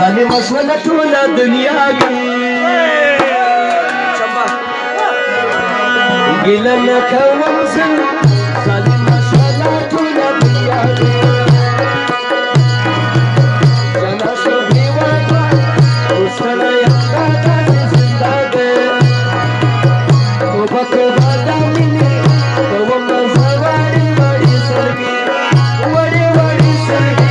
ظالم شوله ټوله دنیا کې ګیله نه کوم زه ظالم شوله ټوله دنیا کې جنا شو هېواده اوس کله یاده داسې زنده ده توبه توبه دا مینې کومه زه وړې وړې سترګې وړې وړې سترګې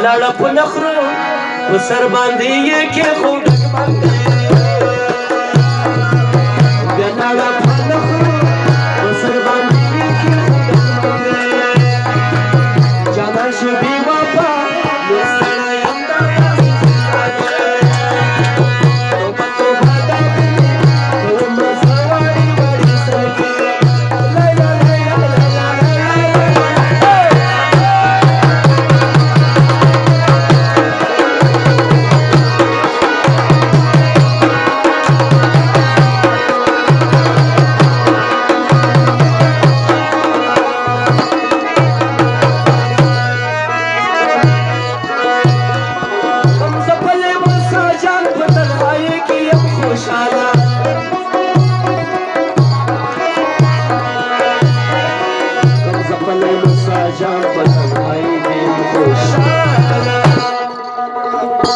لاړه په نخرو په سر باندې یې کېښود بیا لاړه په نخرو په سر باندې یې کېښود جانان شو بې وفا نور ستړی یم دا توبه توبه دا مینې کومه زه وړې وړې سترګې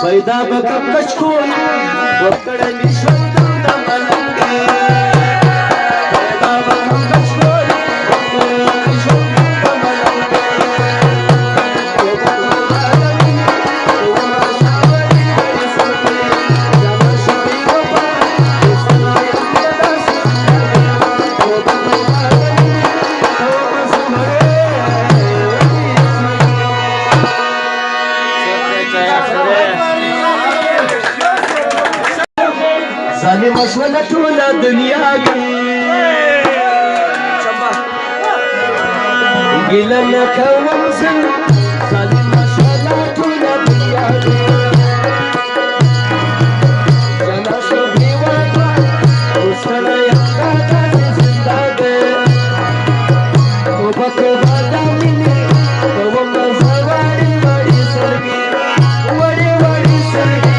پیدا بکم کچکول وکړه می ژوند د ملنګ پیدا بکم کچکول وکړه می ژوند د ملنګ ظالم شوله ټوله دنیا کې ګیله نه کوم زه ظالم شوله ټوله دنیا کې جنا شو هېواده اوس کله یاده داسې زنده ده توبه توبه دا مینې کومه زه وړې وړې سترګې وړې وړې سترګې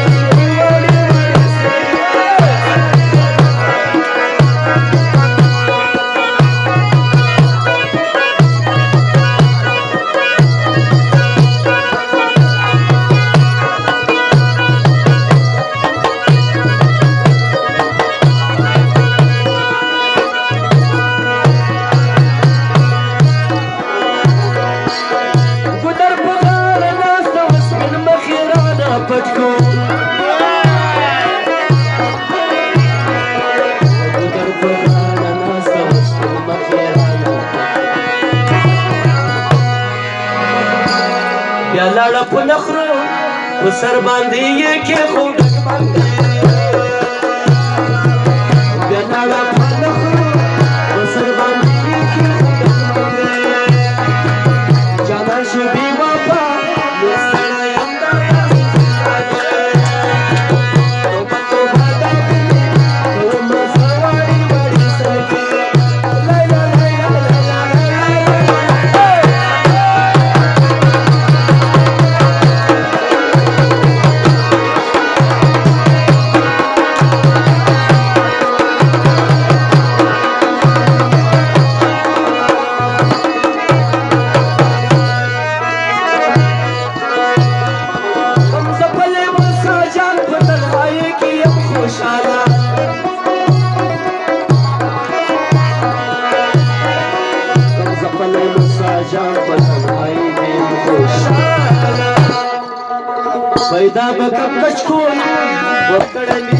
بیا لاړه په نخرو په سر باندې یې کېښود بیا لاړه په نخرو په سر باندې یې کېښود جانان شو بې وفا نور ستړی یم دا توبه توبه دا مینې کومه زه وړې وړې سترګې پیدا بکم کچکول وکړه